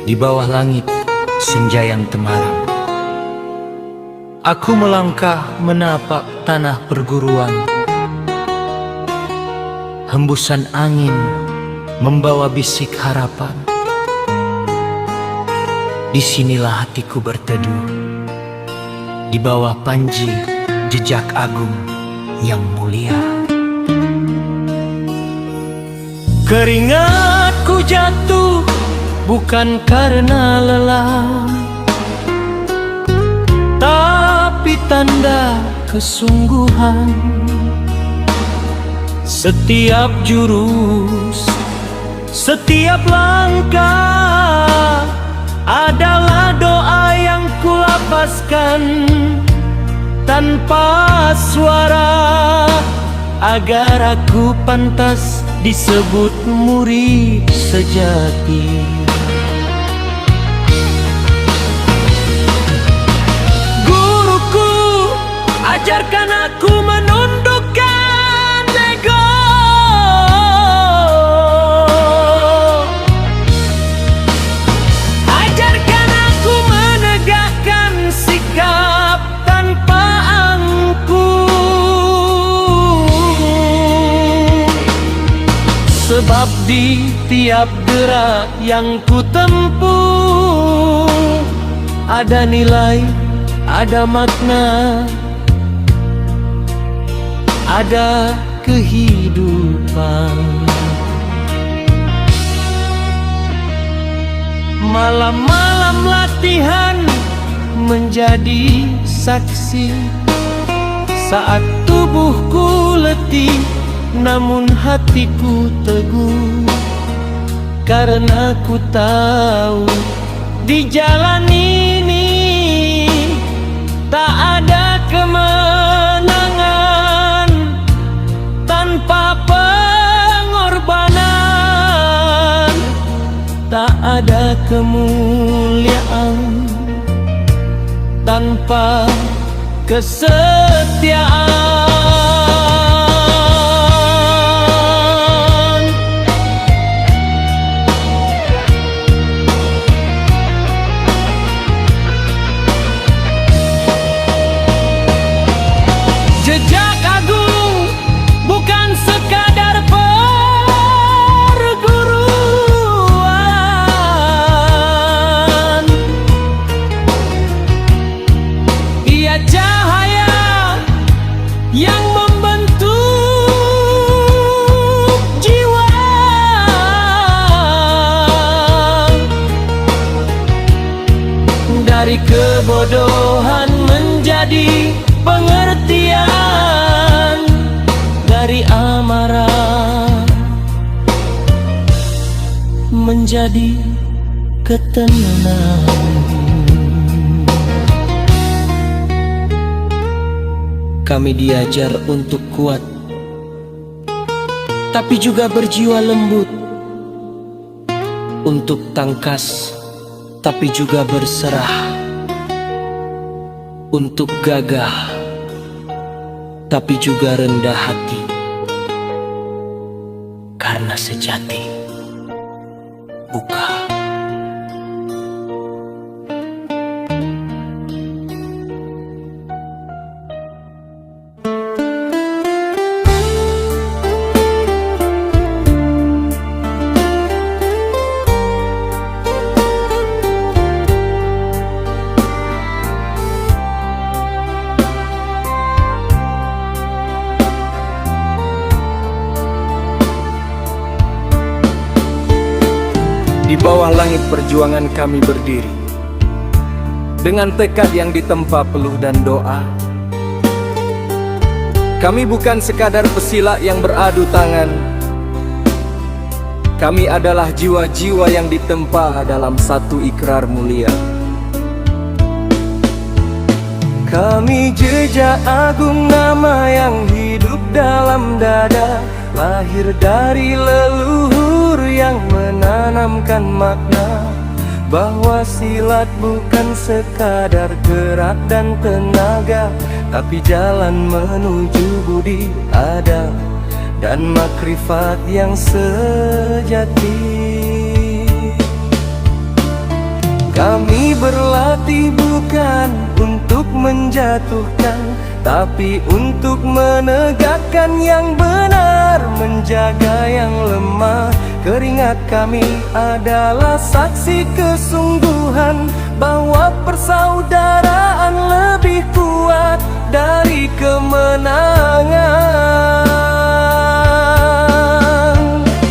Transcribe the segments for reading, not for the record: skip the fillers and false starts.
Di bawah langit senja yang temaram, aku melangkah menapak tanah perguruan. Hembusan angin membawa bisik harapan. Disinilah hatiku berteduh, di bawah panji jejak agung yang mulia. Keringatku jatuh bukan karena lelah, tapi tanda kesungguhan. Setiap jurus, setiap langkah adalah doa yang kulapaskan tanpa suara, agar aku pantas disebut murid sejati. Guruku ajarkan aku menundukkan ego, ajarkan aku menegakkan sikap tanpa angkuh. Sebab di tiap gerak yang ku tempuh ada nilai, ada makna, ada kehidupan. Malam-malam latihan menjadi saksi, saat tubuhku letih namun hatiku teguh, karena ku tahu di jalan ini tak ada kemenangan tanpa pengorbanan, tak ada kemuliaan tanpa kesetiaan. Jejak agung bukan sekadar perguruan, ia cahaya yang membentuk jiwa. Dari kebodohan menjadi pengertian, dari amarah menjadi ketenangan. Kami diajar untuk kuat, tapi juga berjiwa lembut, untuk tangkas, tapi juga berserah, untuk gagah, tapi juga rendah hati, karena sejati buka. Di bawah langit perjuangan kami berdiri, dengan tekad yang ditempa peluh dan doa. Kami bukan sekadar pesilat yang beradu tangan, kami adalah jiwa-jiwa yang ditempa dalam satu ikrar mulia. Kami jejak agung, nama yang hidup dalam dada, lahir dari leluhur yang menanamkan makna, bahwa silat bukan sekadar gerak dan tenaga, tapi jalan menuju budi adab dan makrifat yang sejati. Kami berlatih bukan untuk menjatuhkan, tapi untuk menegakkan yang benar, menjaga yang lemah. Keringat kami adalah saksi kesungguhan bahwa persaudaraan lebih kuat dari kemenangan.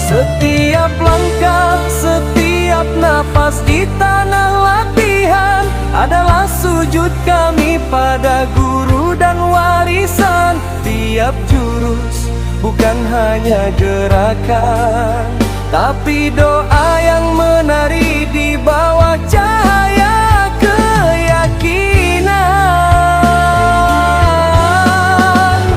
Setiap langkah, setiap napas di tanah latihan adalah sujud kami pada guru dan warisan. Tiap jurus bukan hanya gerakan, tapi doa yang menari di bawah cahaya keyakinan.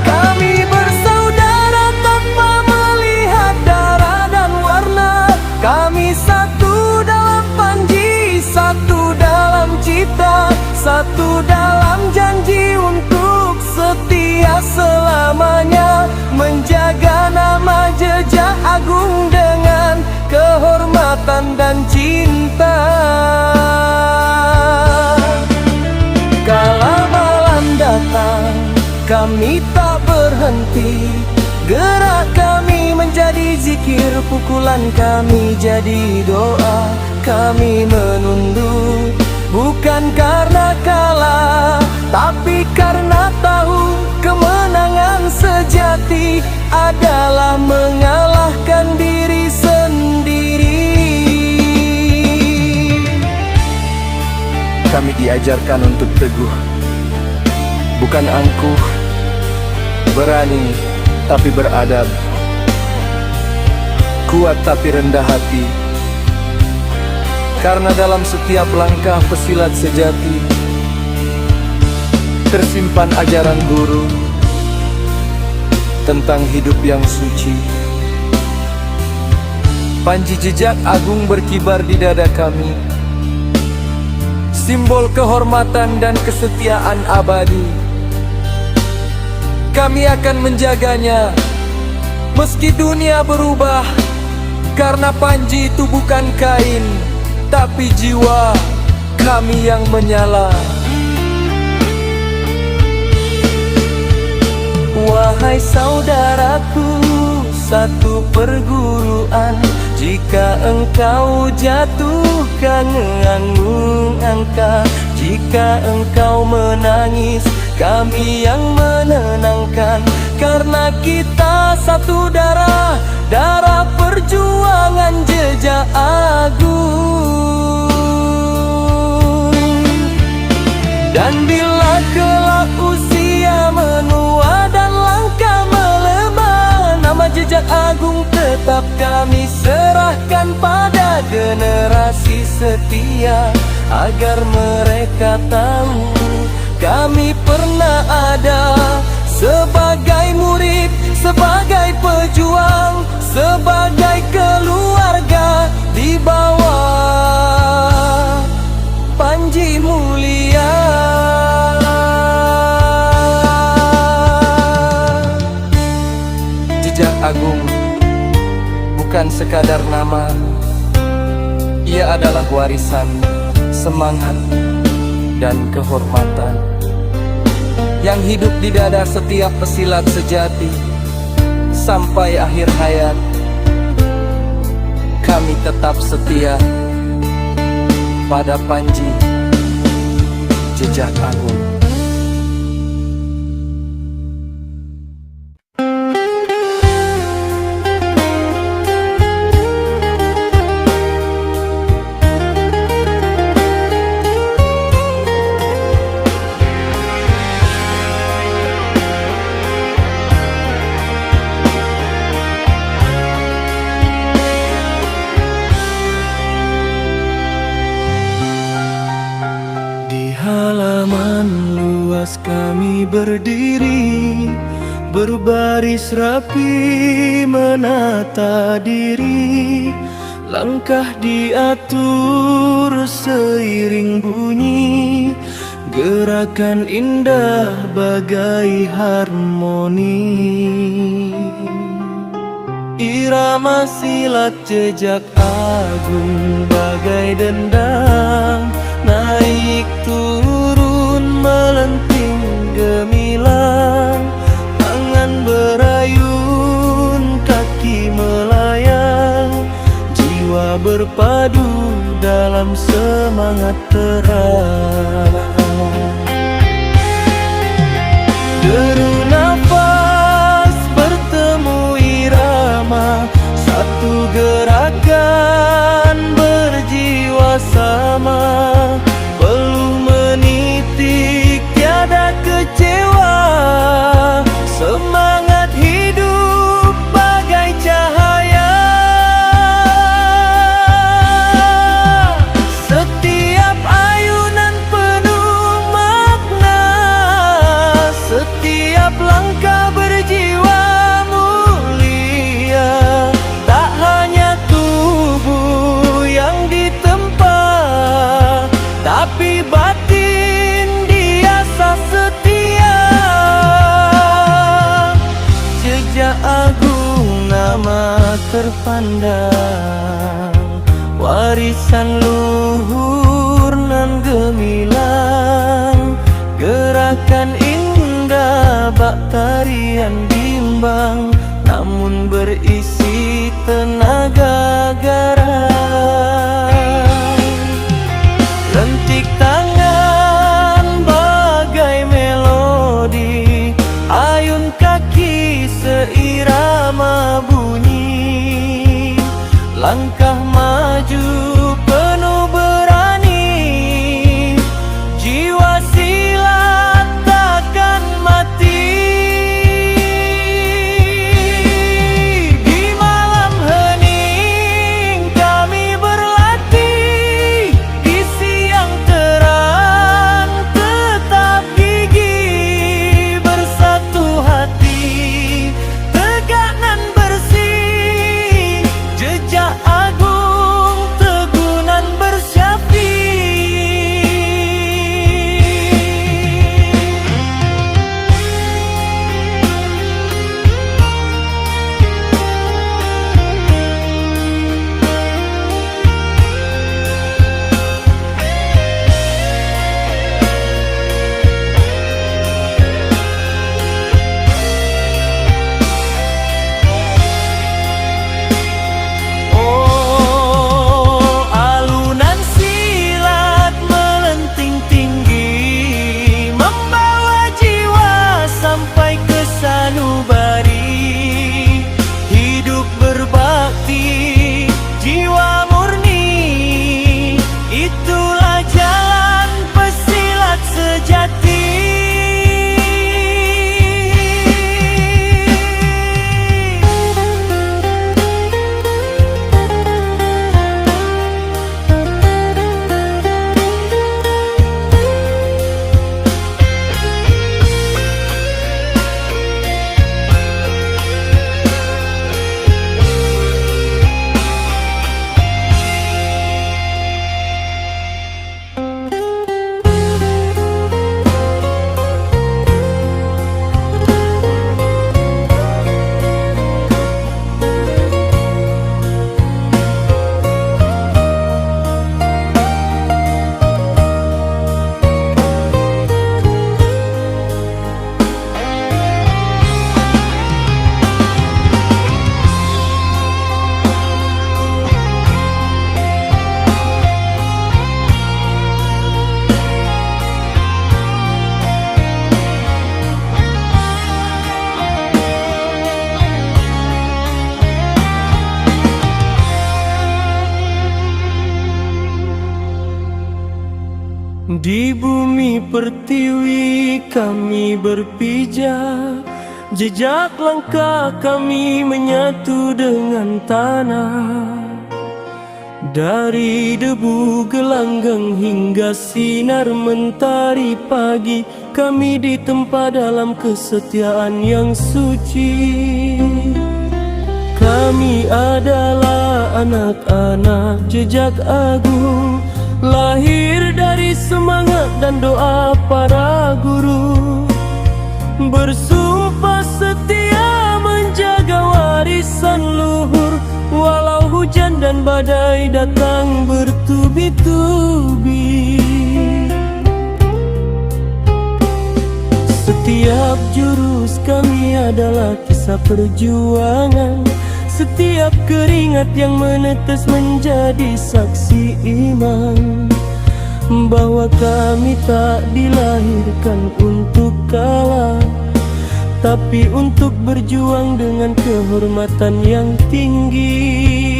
Kami bersaudara tanpa melihat darah dan warna. Kami satu dalam panji, satu dalam cita, satu dalam janji untuk setia selamanya, menjaga nama jejak agung dengan kehormatan dan cinta. Kala malam datang, kami tak berhenti. Gerak kami menjadi zikir, pukulan kami jadi doa. Kami menunduk bukan karena kalah, tapi karena tahu kemenangan sejati adalah mengalahkan diri sendiri. Kami diajarkan untuk teguh, bukan angkuh, berani tapi beradab, kuat tapi rendah hati. Karena dalam setiap langkah pesilat sejati tersimpan ajaran guru tentang hidup yang suci. Panji jejak agung berkibar di dada kami, simbol kehormatan dan kesetiaan abadi. Kami akan menjaganya meski dunia berubah, karena panji itu bukan kain, tapi jiwa kami yang menyala. Wahai saudaraku, satu perguruan. Jika engkau jatuh, ngangung angka. Jika engkau menangis, kami yang menenangkan. Karena kita satu darah, darah perjuangan jejak agung. Dan bila kelak usia menua dan langkah melemah, nama jejak agung tetap kami serahkan pada generasi setia, agar mereka tahu kami pernah ada sebagai murid, sebagai pejuang, sebagai keluarga di bawah panji mulia. Jejak agung bukan sekadar nama, ia adalah warisan, semangat, dan kehormatan yang hidup di dada setiap pesilat sejati. Sampai akhir hayat kami tetap setia pada panji jejak agung. Halaman luas kami berdiri, berbaris rapi menata diri. Langkah diatur seiring bunyi, gerakan indah bagai harmoni. Irama silat jejak agung bagai dendang, dalam semangat terang. Deru nafas bertemu irama, satu gerakan berjiwa sama. Peluh menitik tiada kecewa, semangat hidup bagai cahaya. Setiap ayunan penuh makna, setiap langkah berjiwa mulia. Tak hanya tubuh yang ditempa, tapi batin diasah setia. Jejak agung nama terpandang, warisan luhur nan gemilang. Gerakan indah bak tarian bimbang, namun berisi tenaga garang. Lentik tangan bagai melodi, ayun kaki seirama bunyi. Langkah maju penuh berani, jiwa silat takkan mati. Di malam hening kami berlatih, di siang terang tetap gigih. Bersatu hati, tegak nan bersih, jejak agung tegunan bersyafi. Oh, alunan silat melenting tinggi, membawa jiwa sampai ke sanubari. Hidup berbakti, jiwa murni, itulah jalan pesilat sejati. Di bumi pertiwi kami berpijak, jejak langkah kami menyatu dengan tanah. Dari debu gelanggang hingga sinar mentari pagi, kami ditempa dalam kesetiaan yang suci. Kami adalah anak-anak jejak agung, lahir dari semangat dan doa para guru. Bersumpah setia menjaga warisan luhur, walau hujan dan badai datang bertubi-tubi. Setiap jurus kami adalah kisah perjuangan, Setiap keringat yang menetes menjadi saksi iman bahwa kami tak dilahirkan untuk kalah, tapi untuk berjuang dengan kehormatan yang tinggi.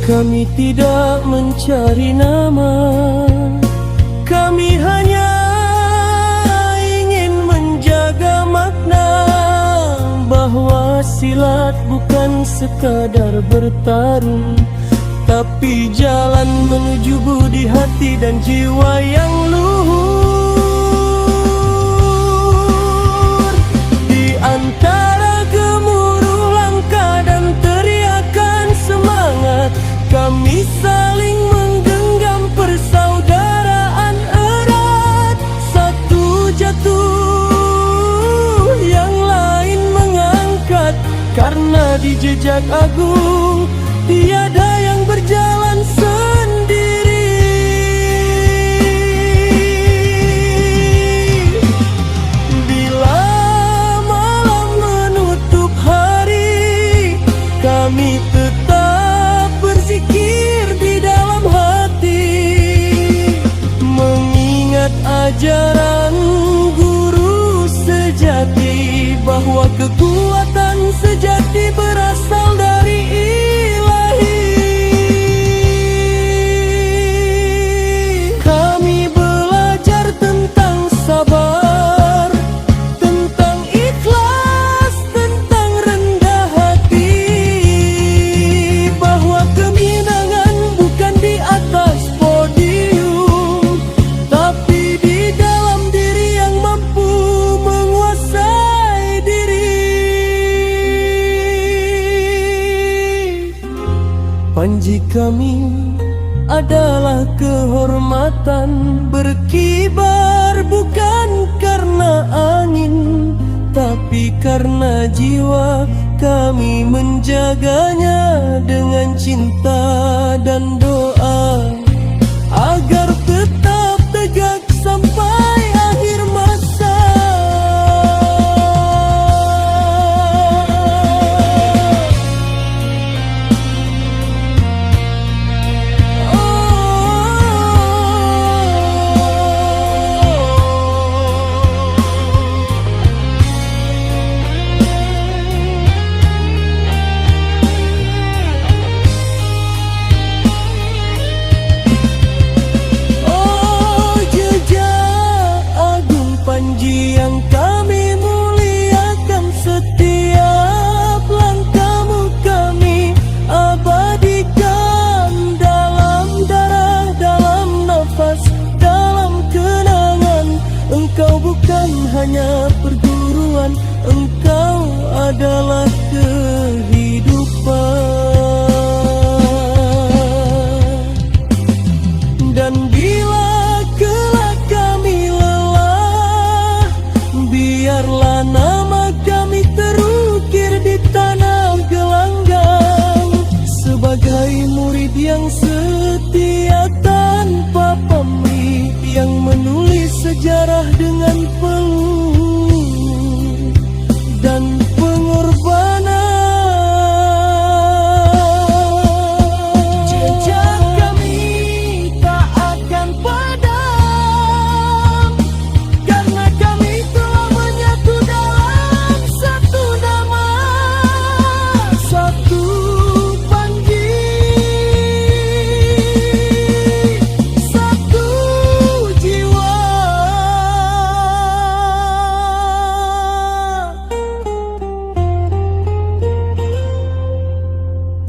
Kami tidak mencari nama, kami hanya ingin menjaga makna bahwa silat bukan sekadar bertarung, tapi jalan menuju budi hati dan jiwa yang luhur. Di antara gemuruh langkah dan teriakan semangat, kami saling menggenggam persaudaraan erat. Satu jatuh, yang lain mengangkat, karena di jejak agung tiada yang berjalan sendiri. Bila malam menutup hari, kami tetap berzikir di dalam hati, mengingat ajaran guru sejati bahwa kekuatan sejati berasal dari Ilahi. Kami belajar tentang sabar, tentang ikhlas, tentang rendah hati, bahwa kemenangan bukan di atas podium, tapi di dalam diri yang mampu menguasai diri. Panji kami adalah kehormatan, berkibar bukan karena angin, tapi karena jiwa. Kami menjaganya dengan cinta dan doa, agar tetap tegak sampai akhir masa. Hanya perguruan, engkau adalah kehidupan. Dan bila kelak kami lelah, biarlah nama kami terukir di tanah gelanggang, sebagai murid yang setia tanpa pamrih, yang menulis sejarah dengan peluh dan pengorbanan. Jejak kami tak akan padam, karena kami telah menyatu dalam satu nama, satu Panji, satu jiwa.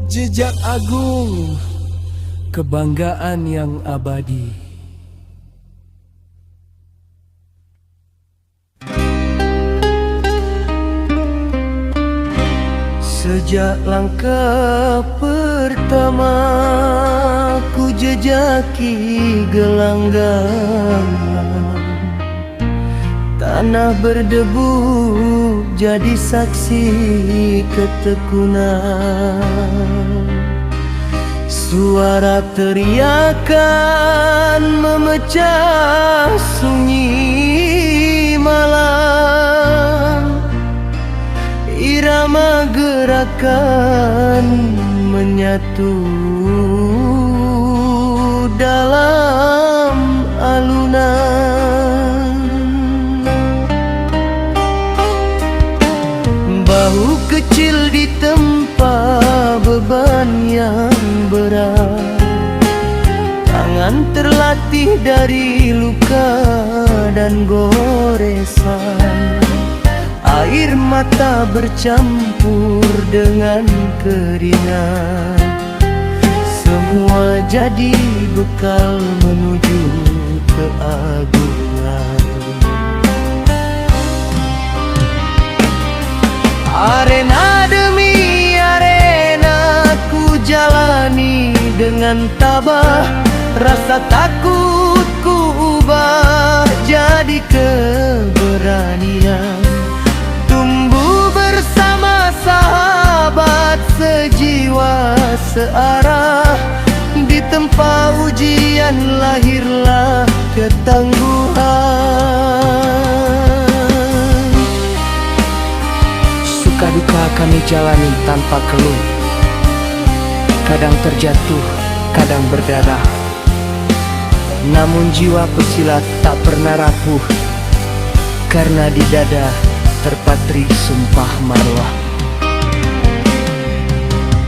Jejak agung, kebanggaan yang abadi. Sejak langkah pertama ku jejaki gelanggang, tanah berdebu jadi saksi ketekunan. Suara teriakan memecah sunyi malam, irama Irama gerakan menyatu dalam alunan. Bahu kecil ditempa beban yang berat, tangan terlatih dari luka dan goresan. Air mata bercampur dengan keringat, semua jadi bekal menuju keagungan. Arena demi arena ku jalani dengan tabah, rasa takut ku ubah jadi keberanian. Tumbuh bersama sahabat sejiwa searah, di tempat ujian lahirlah ketangguhan. Suka duka kami jalani tanpa keluh, kadang terjatuh, kadang berdarah. Namun jiwa pesilat tak pernah rapuh, karena di dada terpatri sumpah marwah.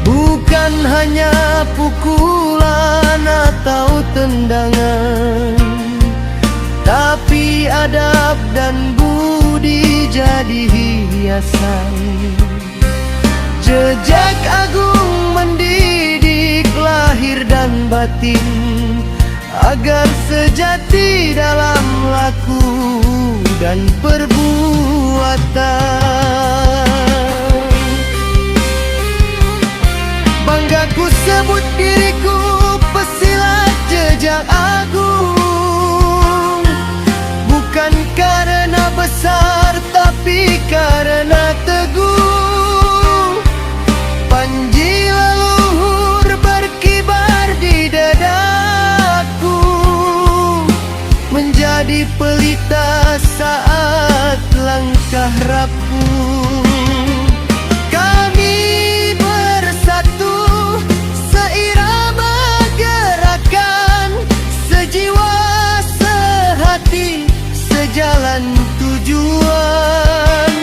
Bukan hanya pukulan atau tendangan, tapi adab dan budi jadi hiasan. Jejak agung mendidik lahir dan batin, agar sejati dalam laku dan perbuatan. Bangga ku sebut diriku pesilat jejak agung, bukan karena besar tapi karena teguh. Panji leluhur berkibar di dadaku, menjadi pelita saat langkah rapuh. Kami bersatu seirama gerakan, sejiwa sehati sejalan tujuan.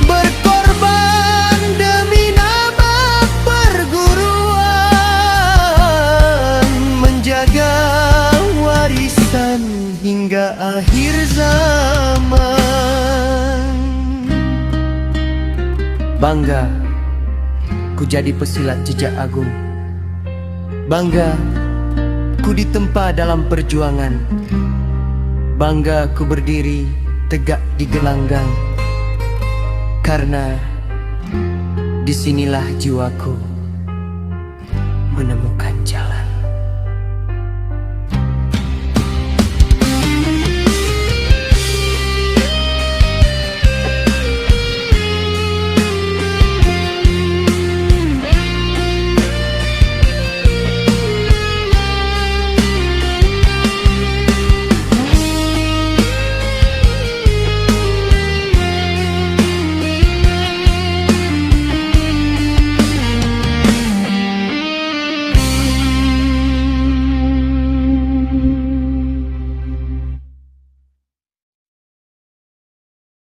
Berkorban demi nama perguruan, menjaga warisan hingga akhir zaman. Bangga ku jadi pesilat jejak agung, bangga ku ditempa dalam perjuangan, bangga ku berdiri tegak di gelanggang, karena disinilah jiwaku menemukan jalan.